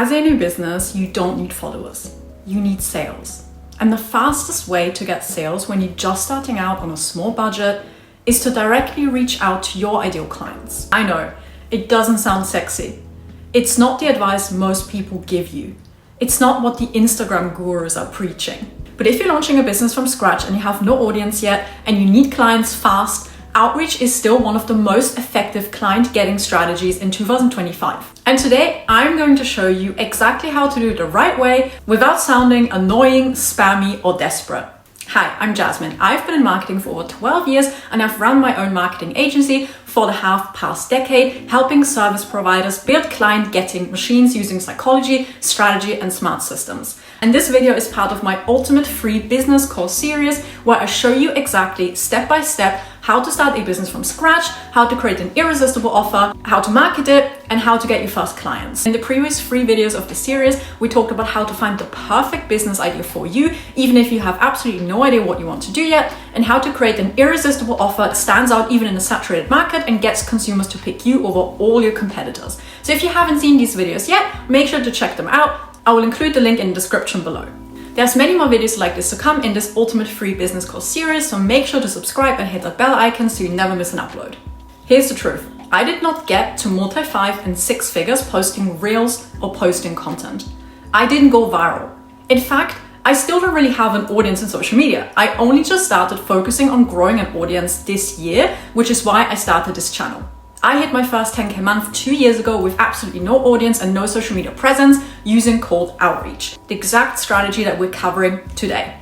As a new business, you don't need followers, you need sales. And the fastest way to get sales when you're just starting out on a small budget is to directly reach out to your ideal clients. I know, it doesn't sound sexy. It's not the advice most people give you. It's not what the Instagram gurus are preaching. But if you're launching a business from scratch and you have no audience yet and you need clients fast, outreach is still one of the most effective client getting strategies in 2025. And today I'm going to show you exactly how to do it the right way without sounding annoying, spammy, or desperate. Hi, I'm Jasmine. I've been in marketing for over 12 years and I've run my own marketing agency for the past decade, helping service providers build client getting machines using psychology, strategy, and smart systems. And this video is part of my ultimate free business course series where I show you exactly step by step how to start a business from scratch, how to create an irresistible offer, how to market it, and how to get your first clients. In the previous 3 videos of the series, we talked about how to find the perfect business idea for you, even if you have absolutely no idea what you want to do yet, and how to create an irresistible offer that stands out even in a saturated market and gets consumers to pick you over all your competitors. So if you haven't seen these videos yet, make sure to check them out. I will include the link in the description below. There's many more videos like this to come in this ultimate free business course series, so make sure to subscribe and hit that bell icon so you never miss an upload. Here's the truth. I did not get to multi 5 and 6 figures posting reels or posting content. I didn't go viral. In fact, I still don't really have an audience in social media. I only just started focusing on growing an audience this year, which is why I started this channel. I hit my first 10K month 2 years ago with absolutely no audience and no social media presence using cold outreach, the exact strategy that we're covering today.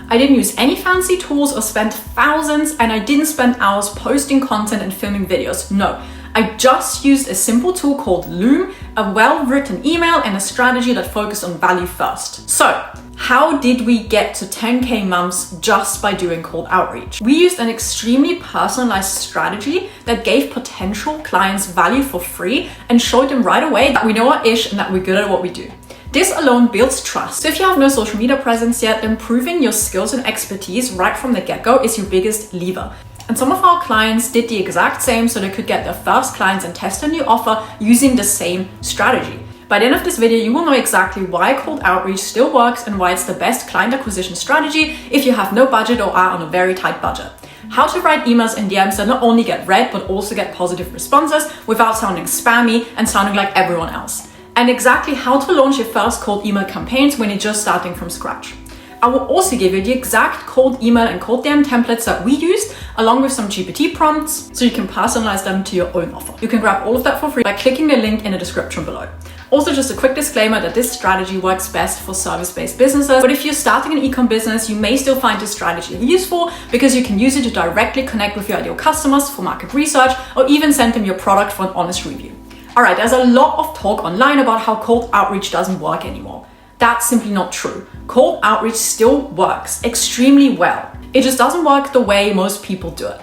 I didn't use any fancy tools or spend thousands, and I didn't spend hours posting content and filming videos. No, I just used a simple tool called Loom, a well-written email, and a strategy that focused on value first. So, how did we get to 10K months just by doing cold outreach? We used an extremely personalized strategy that gave potential clients value for free and showed them right away that we know our ish and that we're good at what we do. This alone builds trust. So if you have no social media presence yet, then proving your skills and expertise right from the get-go is your biggest lever. And some of our clients did the exact same so they could get their first clients and test a new offer using the same strategy. By the end of this video, you will know exactly why cold outreach still works and why it's the best client acquisition strategy if you have no budget or are on a very tight budget. How to write emails and DMs that not only get read, but also get positive responses without sounding spammy and sounding like everyone else. And exactly how to launch your first cold email campaigns when you're just starting from scratch. I will also give you the exact cold email and cold DM templates that we used, along with some GPT prompts, so you can personalize them to your own offer. You can grab all of that for free by clicking the link in the description below. Also, just a quick disclaimer that this strategy works best for service-based businesses, but if you're starting an e-com business, you may still find this strategy useful because you can use it to directly connect with your ideal customers for market research or even send them your product for an honest review. All right, there's a lot of talk online about how cold outreach doesn't work anymore. That's simply not true. Cold outreach still works extremely well. It just doesn't work the way most people do it.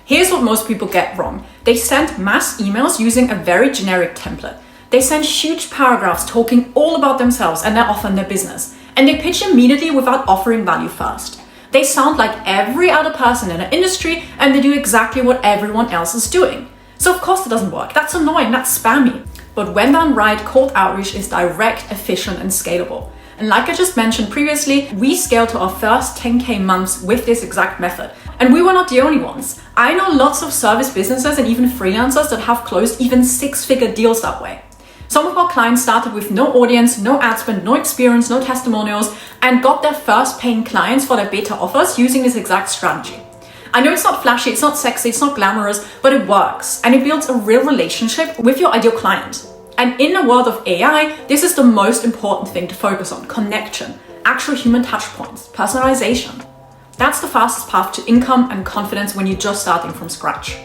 Here's what most people get wrong. They send mass emails using a very generic template. They send huge paragraphs talking all about themselves and their offer and their business. And they pitch immediately without offering value first. They sound like every other person in the industry and they do exactly what everyone else is doing. So of course it doesn't work. That's annoying, that's spammy. But when done right, cold outreach is direct, efficient, and scalable. And like I just mentioned previously, we scaled to our first 10K months with this exact method. And we were not the only ones. I know lots of service businesses and even freelancers that have closed even 6-figure deals that way. Some of our clients started with no audience, no ad spend, no experience, no testimonials, and got their first paying clients for their beta offers using this exact strategy. I know it's not flashy, it's not sexy, it's not glamorous, but it works and it builds a real relationship with your ideal client. And in the world of AI, this is the most important thing to focus on: connection, actual human touch points, personalization. That's the fastest path to income and confidence when you're just starting from scratch.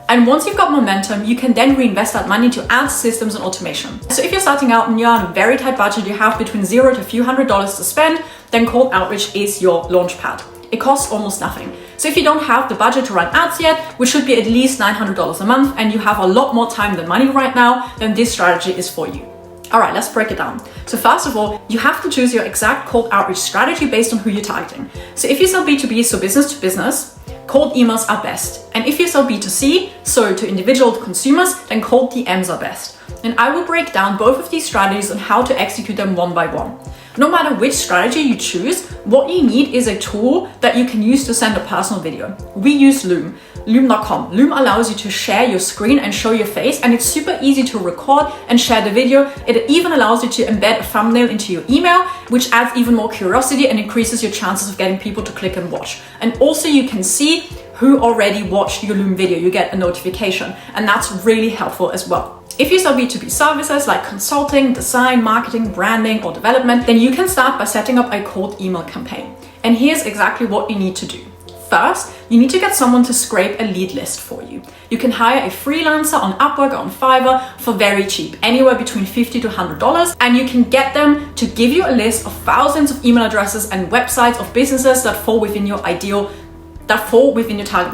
And once you've got momentum, you can then reinvest that money into ads, systems, and automation. So if you're starting out and you're on a very tight budget, you have between $0 to a few $100s to spend, then cold outreach is your launch pad. It costs almost nothing. So if you don't have the budget to run ads yet, which should be at least $900 a month, and you have a lot more time than money right now, then this strategy is for you. All right, let's break it down. So first of all, you have to choose your exact cold outreach strategy based on who you're targeting. So if you sell B2B, so business to business, cold emails are best. And if you sell B2C, so to individual consumers, then cold DMs are best. And I will break down both of these strategies and how to execute them one by one. No matter which strategy you choose, what you need is a tool that you can use to send a personal video. We use Loom, loom.com. Loom allows you to share your screen and show your face, and it's super easy to record and share the video. It even allows you to embed a thumbnail into your email, which adds even more curiosity and increases your chances of getting people to click and watch. And also you can see who already watched your Loom video. You get a notification, and that's really helpful as well. If you sell B2B services like consulting, design, marketing, branding, or development, then you can start by setting up a cold email campaign. And here's exactly what you need to do. First, you need to get someone to scrape a lead list for you. You can hire a freelancer on Upwork or on Fiverr for very cheap, anywhere between $50 to $100, and you can get them to give you a list of thousands of email addresses and websites of businesses that fall within your target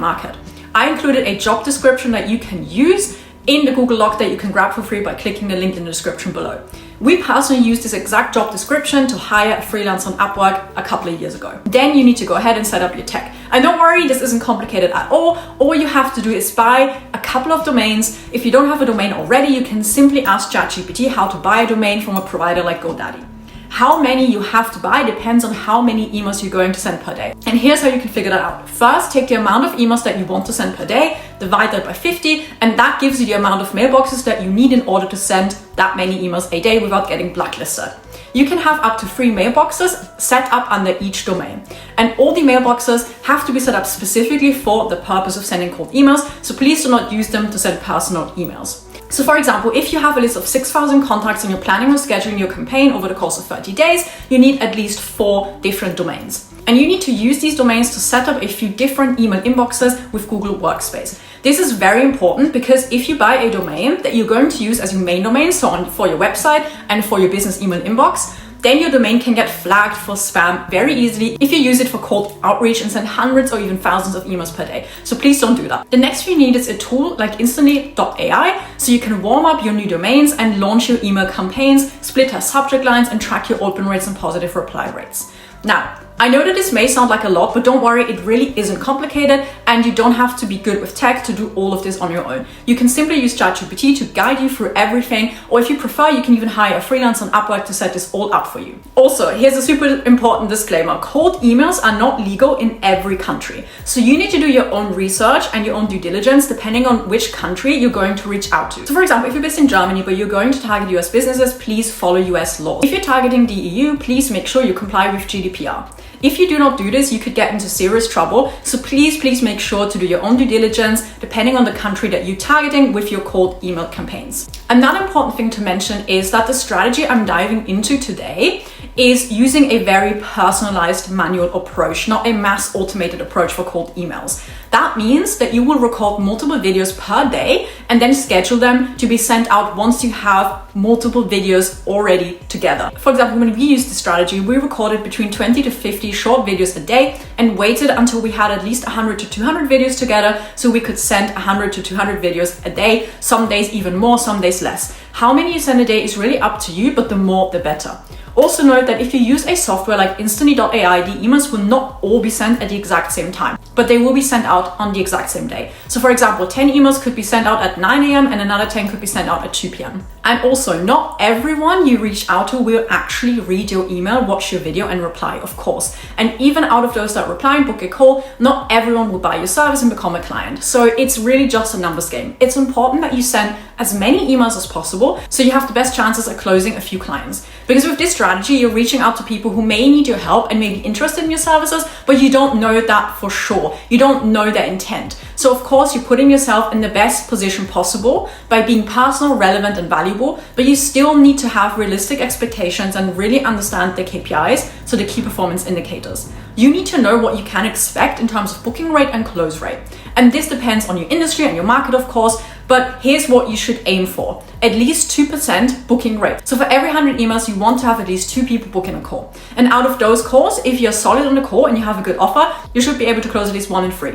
market. I included a job description that you can use in the Google Doc that you can grab for free by clicking the link in the description below. We personally used this exact job description to hire a freelancer on Upwork a couple of years ago. Then you need to go ahead and set up your tech. And don't worry, this isn't complicated at all. All you have to do is buy a couple of domains. If you don't have a domain already, you can simply ask ChatGPT how to buy a domain from a provider like GoDaddy. How many you have to buy depends on how many emails you're going to send per day. And here's how you can figure that out. First, take the amount of emails that you want to send per day, divide that by 50, and that gives you the amount of mailboxes that you need in order to send that many emails a day without getting blacklisted. You can have up to 3 mailboxes set up under each domain. And all the mailboxes have to be set up specifically for the purpose of sending cold emails, so please do not use them to send personal emails. So for example, if you have a list of 6,000 contacts and you're planning on scheduling your campaign over the course of 30 days, you need at least 4 different domains. And you need to use these domains to set up a few different email inboxes with Google Workspace. This is very important because if you buy a domain that you're going to use as your main domain, so for your website and for your business email inbox, then your domain can get flagged for spam very easily if you use it for cold outreach and send hundreds or even thousands of emails per day. So please don't do that. The next thing you need is a tool like instantly.ai, so you can warm up your new domains and launch your email campaigns, split test subject lines, and track your open rates and positive reply rates. Now, I know that this may sound like a lot, but don't worry, it really isn't complicated, and you don't have to be good with tech to do all of this on your own. You can simply use ChatGPT to guide you through everything, or if you prefer, you can even hire a freelancer on Upwork to set this all up for you. Also, here's a super important disclaimer. Cold emails are not legal in every country. So you need to do your own research and your own due diligence depending on which country you're going to reach out to. So for example, if you're based in Germany, but you're going to target US businesses, please follow US laws. If you're targeting the EU, please make sure you comply with GDPR. If you do not do this, you could get into serious trouble. So please make sure to do your own due diligence depending on the country that you're targeting with your cold email campaigns. Another important thing to mention is that the strategy I'm diving into today is using a very personalized manual approach, not a mass automated approach for cold emails. That means that you will record multiple videos per day and then schedule them to be sent out once you have multiple videos already together. For example, when we used this strategy, we recorded between 20 to 50 short videos a day and waited until we had at least 100 to 200 videos together so we could send 100 to 200 videos a day, some days even more, some days less. How many you send a day is really up to you, but the more the better. Also note that if you use a software like instantly.ai, the emails will not all be sent at the exact same time, but they will be sent out on the exact same day. So for example, 10 emails could be sent out at 9 a.m. and another 10 could be sent out at 2 p.m. And also, not everyone you reach out to will actually read your email, watch your video, and reply, of course. And even out of those that reply and book a call, not everyone will buy your service and become a client. So it's really just a numbers game. It's important that you send as many emails as possible so you have the best chances at closing a few clients. Because with this strategy, you're reaching out to people who may need your help and may be interested in your services, but you don't know that for sure. You don't know their intent. So of course, you're putting yourself in the best position possible by being personal, relevant, and valuable, but you still need to have realistic expectations and really understand the KPIs, so the key performance indicators. You need to know what you can expect in terms of booking rate and close rate. And this depends on your industry and your market, of course, but here's what you should aim for. At least 2% booking rate. So for every 100 emails, you want to have at least 2 people booking a call. And out of those calls, if you're solid on the call and you have a good offer, you should be able to close at least 1 in 3.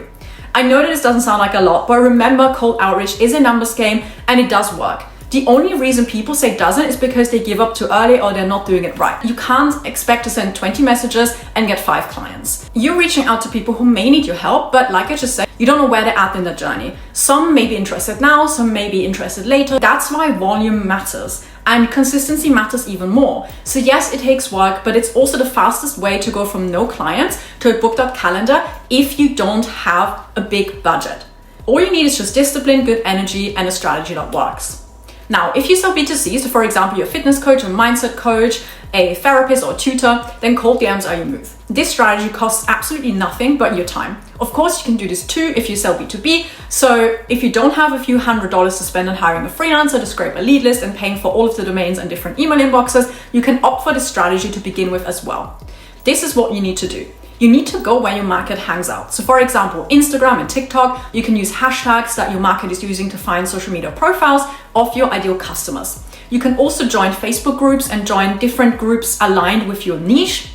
I know that this doesn't sound like a lot, but remember, cold outreach is a numbers game and it does work. The only reason people say it doesn't is because they give up too early or they're not doing it right. You can't expect to send 20 messages and get 5 clients. You're reaching out to people who may need your help, but like I just said, You don't know where they're at in their journey. Some may be interested now, some may be interested later. That's why volume matters. And consistency matters even more. So yes, it takes work, but it's also the fastest way to go from no clients to a booked up calendar if you don't have a big budget. All you need is just discipline, good energy, and a strategy that works. Now, if you sell B2C, so for example, you're a fitness coach, a mindset coach, a therapist or tutor, then cold DMs are your move. This strategy costs absolutely nothing but your time. Of course, you can do this too if you sell B2B. So if you don't have a few $100s to spend on hiring a freelancer to scrape a lead list and paying for all of the domains and different email inboxes, you can opt for this strategy to begin with as well. This is what you need to do. You need to go where your market hangs out. So for example, Instagram and TikTok, you can use hashtags that your market is using to find social media profiles of your ideal customers. You can also join Facebook groups and join different groups aligned with your niche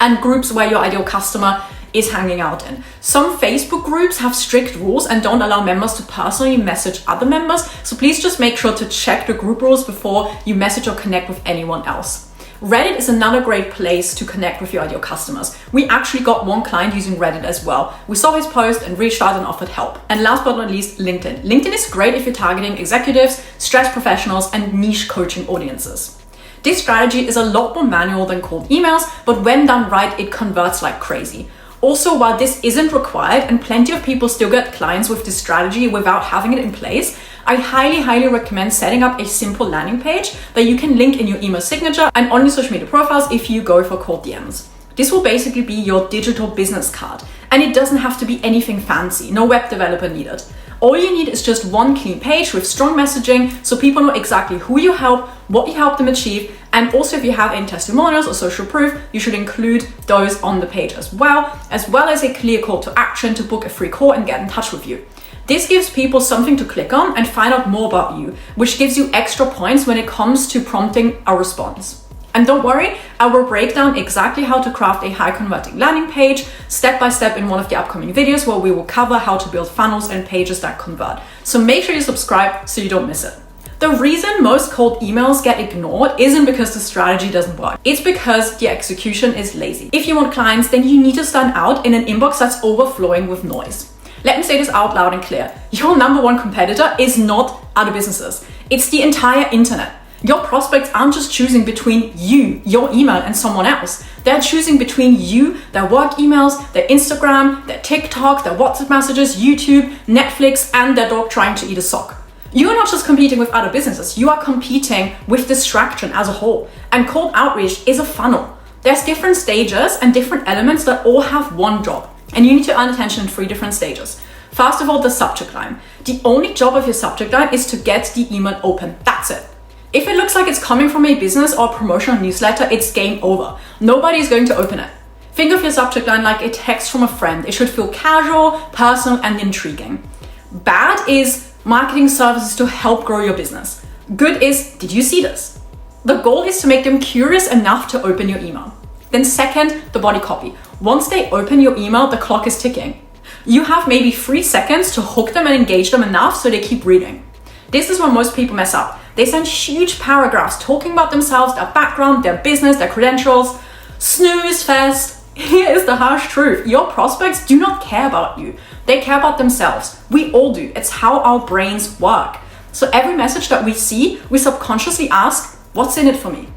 and groups where your ideal customer is hanging out in. Some Facebook groups have strict rules and don't allow members to personally message other members. So please just make sure to check the group rules before you message or connect with anyone else. Reddit is another great place to connect with your ideal customers. We actually got one client using Reddit as well. We saw his post and reached out and offered help. And last but not least, LinkedIn. LinkedIn is great if you're targeting executives, stress professionals, and niche coaching audiences. This strategy is a lot more manual than cold emails, but when done right, it converts like crazy. Also, while this isn't required and plenty of people still get clients with this strategy without having it in place, I highly recommend setting up a simple landing page that you can link in your email signature and on your social media profiles if you go for cold DMs. This will basically be your digital business card, and it doesn't have to be anything fancy, no web developer needed. All you need is just one clean page with strong messaging so people know exactly who you help, what you help them achieve, and also if you have any testimonials or social proof, you should include those on the page as well as a clear call to action to book a free call and get in touch with you. This gives people something to click on and find out more about you, which gives you extra points when it comes to prompting a response. And don't worry, I will break down exactly how to craft a high converting landing page step by step in one of the upcoming videos where we will cover how to build funnels and pages that convert. So make sure you subscribe so you don't miss it. The reason most cold emails get ignored isn't because the strategy doesn't work. It's because the execution is lazy. If you want clients, then you need to stand out in an inbox that's overflowing with noise. Let me say this out loud and clear. Your number one competitor is not other businesses. It's the entire internet. Your prospects aren't just choosing between you, your email, and someone else. They're choosing between you, their work emails, their Instagram, their TikTok, their WhatsApp messages, YouTube, Netflix, and their dog trying to eat a sock. You are not just competing with other businesses, you are competing with distraction as a whole. And cold outreach is a funnel. There's different stages and different elements that all have one job. And you need to earn attention in 3 different stages. First of all, the subject line. The only job of your subject line is to get the email open. That's it. If it looks like it's coming from a business or promotional newsletter, it's game over. Nobody is going to open it. Think of your subject line like a text from a friend. It should feel casual, personal, and intriguing. Bad is marketing services to help grow your business. Good is, did you see this? The goal is to make them curious enough to open your email. Then second, the body copy. Once they open your email, the clock is ticking. You have maybe 3 seconds to hook them and engage them enough so they keep reading. This is where most people mess up. They send huge paragraphs talking about themselves, their background, their business, their credentials. Snooze fest. Here is the harsh truth. Your prospects do not care about you. They care about themselves. We all do. It's how our brains work. So every message that we see, we subconsciously ask, what's in it for me?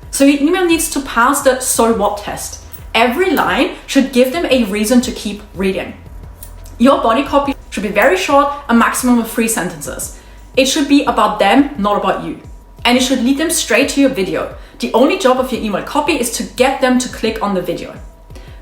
So your email needs to pass the so what test. Every line should give them a reason to keep reading. Your body copy should be very short, a maximum of 3 sentences. It should be about them, not about you. And it should lead them straight to your video. The only job of your email copy is to get them to click on the video.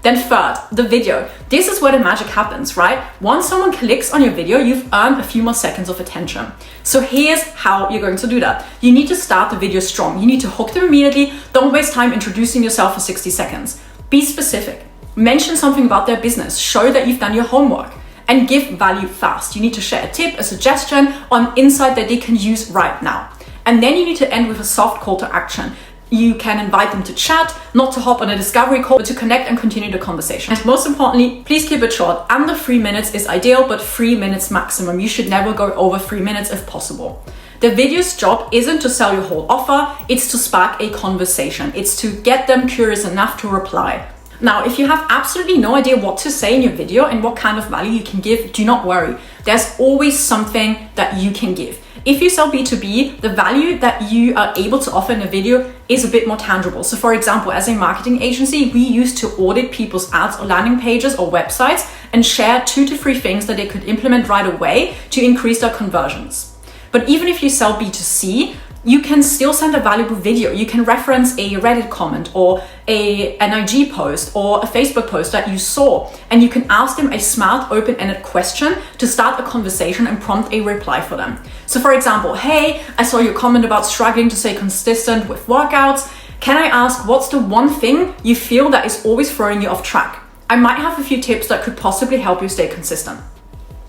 Then third, the video. This is where the magic happens, right? Once someone clicks on your video, you've earned a few more seconds of attention. So here's how you're going to do that. You need to start the video strong. You need to hook them immediately. Don't waste time introducing yourself for 60 seconds. Be specific. Mention something about their business. Show that you've done your homework. And give value fast. You need to share a tip, a suggestion, or an insight that they can use right now. And then you need to end with a soft call to action. You can invite them to chat, not to hop on a discovery call, but to connect and continue the conversation. And most importantly, please keep it short. Under 3 minutes is ideal, but 3 minutes maximum. You should never go over 3 minutes if possible. The video's job isn't to sell your whole offer, it's to spark a conversation. It's to get them curious enough to reply. Now, if you have absolutely no idea what to say in your video and what kind of value you can give, do not worry. There's always something that you can give. If you sell B2B, the value that you are able to offer in a video is a bit more tangible. So for example, as a marketing agency, we used to audit people's ads or landing pages or websites and share 2 to 3 things that they could implement right away to increase their conversions. But even if you sell B2C, you can still send a valuable video. You can reference a Reddit comment or an IG post or a Facebook post that you saw, and you can ask them a smart, open-ended question to start a conversation and prompt a reply for them. So for example, hey, I saw your comment about struggling to stay consistent with workouts. Can I ask, what's the one thing you feel that is always throwing you off track? I might have a few tips that could possibly help you stay consistent.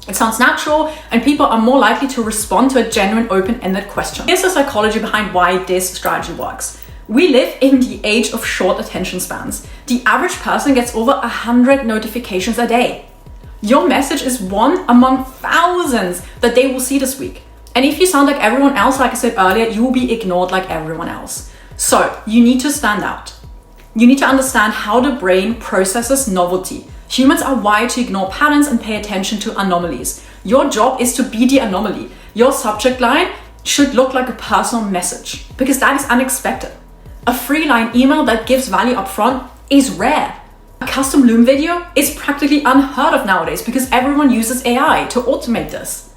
It sounds natural, and people are more likely to respond to a genuine, open-ended question. Here's the psychology behind why this strategy works. We live in the age of short attention spans. The average person gets over 100 notifications a day. Your message is one among thousands that they will see this week. And if you sound like everyone else, like I said earlier, you will be ignored like everyone else. So you need to stand out. You need to understand how the brain processes novelty. Humans are wired to ignore patterns and pay attention to anomalies. Your job is to be the anomaly. Your subject line should look like a personal message, because that is unexpected. A free line email that gives value upfront is rare. A custom Loom video is practically unheard of nowadays because everyone uses AI to automate this.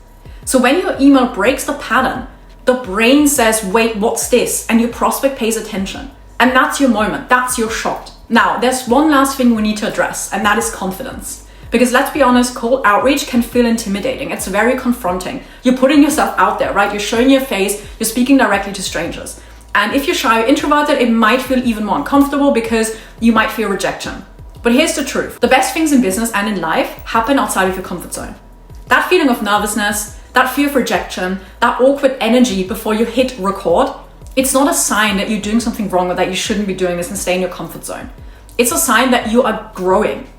So when your email breaks the pattern, the brain says, wait, what's this? And your prospect pays attention. And that's your moment, that's your shot. Now, there's one last thing we need to address, and that is confidence. Because let's be honest, cold outreach can feel intimidating. It's very confronting. You're putting yourself out there, right? You're showing your face, you're speaking directly to strangers. And if you're shy or introverted, it might feel even more uncomfortable because you might fear rejection. But here's the truth. The best things in business and in life happen outside of your comfort zone. That feeling of nervousness, that fear of rejection, that awkward energy before you hit record, it's not a sign that you're doing something wrong or that you shouldn't be doing this and stay in your comfort zone. It's a sign that you are growing.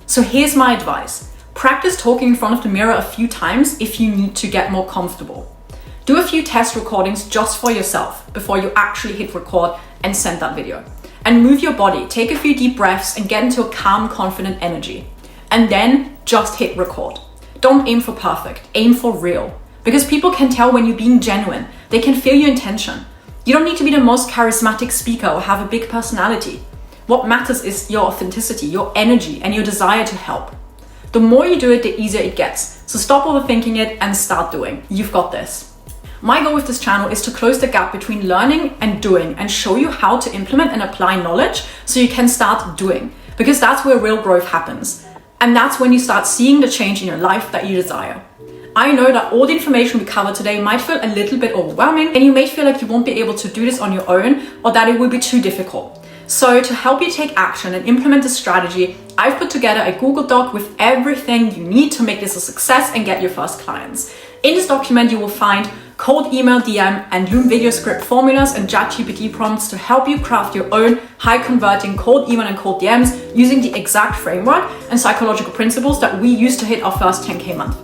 So here's my advice. Practice talking in front of the mirror a few times if you need to get more comfortable. Do a few test recordings just for yourself before you actually hit record and send that video. And move your body, take a few deep breaths and get into a calm, confident energy. And then just hit record. Don't aim for perfect, aim for real. Because people can tell when you're being genuine. They can feel your intention. You don't need to be the most charismatic speaker or have a big personality. What matters is your authenticity, your energy, and your desire to help. The more you do it, the easier it gets. So stop overthinking it and start doing. You've got this. My goal with this channel is to close the gap between learning and doing and show you how to implement and apply knowledge so you can start doing. Because that's where real growth happens. And that's when you start seeing the change in your life that you desire. I know that all the information we covered today might feel a little bit overwhelming, and you may feel like you won't be able to do this on your own or that it will be too difficult. So to help you take action and implement this strategy, I've put together a Google Doc with everything you need to make this a success and get your first clients. In this document, you will find cold email, DM, and Loom video script formulas and ChatGPT prompts to help you craft your own high-converting cold email and cold DMs using the exact framework and psychological principles that we use to hit our first 10K month.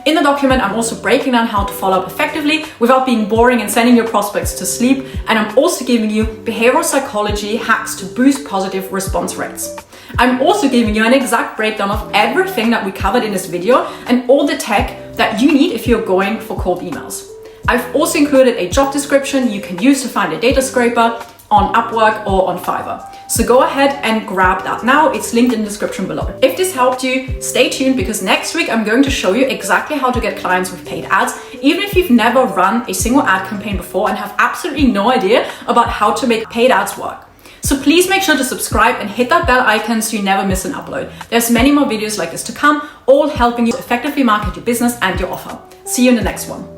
In the document, I'm also breaking down how to follow up effectively without being boring and sending your prospects to sleep. And I'm also giving you behavioral psychology hacks to boost positive response rates. I'm also giving you an exact breakdown of everything that we covered in this video and all the tech that you need if you're going for cold emails. I've also included a job description you can use to find a data scraper on Upwork or on Fiverr. So go ahead and grab that now. It's linked in the description below. If this helped you, stay tuned because next week I'm going to show you exactly how to get clients with paid ads, even if you've never run a single ad campaign before and have absolutely no idea about how to make paid ads work. So please make sure to subscribe and hit that bell icon so you never miss an upload. There's many more videos like this to come, all helping you effectively market your business and your offer. See you in the next one.